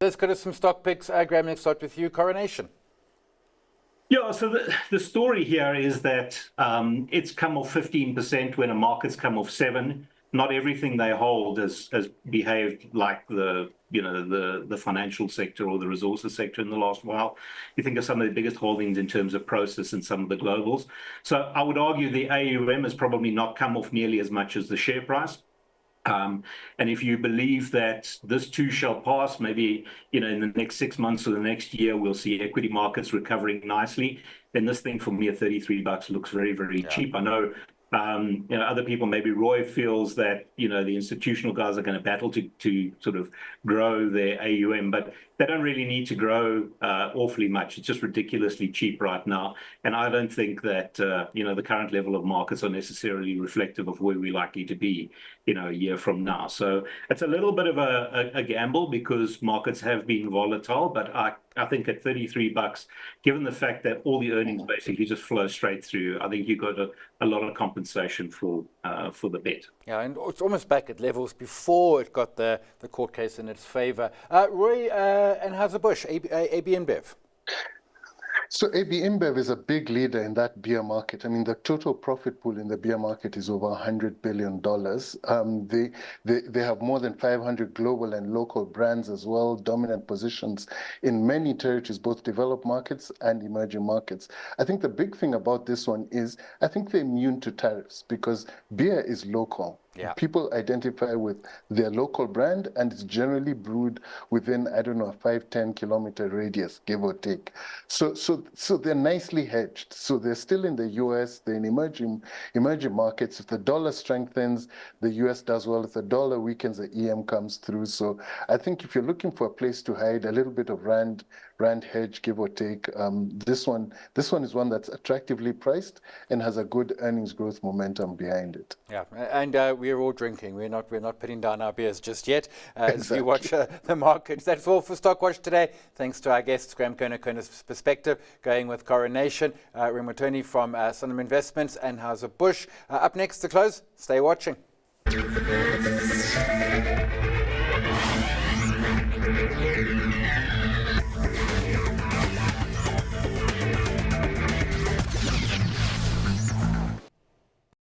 Let's go to some stock picks. Graeme, let's start with you. Coronation. Yeah, so the story here is that it's come off 15% when a market's come off 7%. Not everything they hold has behaved like the financial sector or the resources sector in the last while. You think of some of the biggest holdings in terms of process and some of the globals. So I would argue the AUM has probably not come off nearly as much as the share price. And if you believe that this too shall pass, maybe in the next 6 months or the next year we'll see equity markets recovering nicely, then this thing for me at $33 looks very, very cheap. I know other people, maybe Roy feels that the institutional guys are going to battle to sort of grow their AUM, but they don't really need to grow awfully much. It's just ridiculously cheap right now, and I don't think that the current level of markets are necessarily reflective of where we're likely to be a year from now. So it's a little bit of a gamble because markets have been volatile, but I think at $33, given the fact that all the earnings basically just flow straight through, I think you got a lot of compensation for the bet. Yeah, and it's almost back at levels before it got the court case in its favour. Roy, and how's the Bush, AB InBev? So AB InBev is a big leader in that beer market. I mean, the total profit pool in the beer market is over $100 billion. They have more than 500 global and local brands as well, dominant positions in many territories, both developed markets and emerging markets. I think the big thing about this one is I think they're immune to tariffs because beer is local. Yeah. People identify with their local brand, and it's generally brewed within, I don't know, a 5-10 kilometer radius, give or take. So they're nicely hedged. So they're still in the US, they're in emerging markets. If the dollar strengthens, the US does well. If the dollar weakens, the EM comes through. So I think if you're looking for a place to hide, a little bit of rand hedge, give or take, this one is one that's attractively priced and has a good earnings growth momentum behind it. Yeah, and we're all drinking. We're not putting down our beers just yet as we watch the markets. That's all for Stockwatch today. Thanks to our guests, Graeme Korner, Korner's Perspective, going with Coronation, Roy Mutooni from Sanlam Investments, and How's a Bush. Up next to close, stay watching.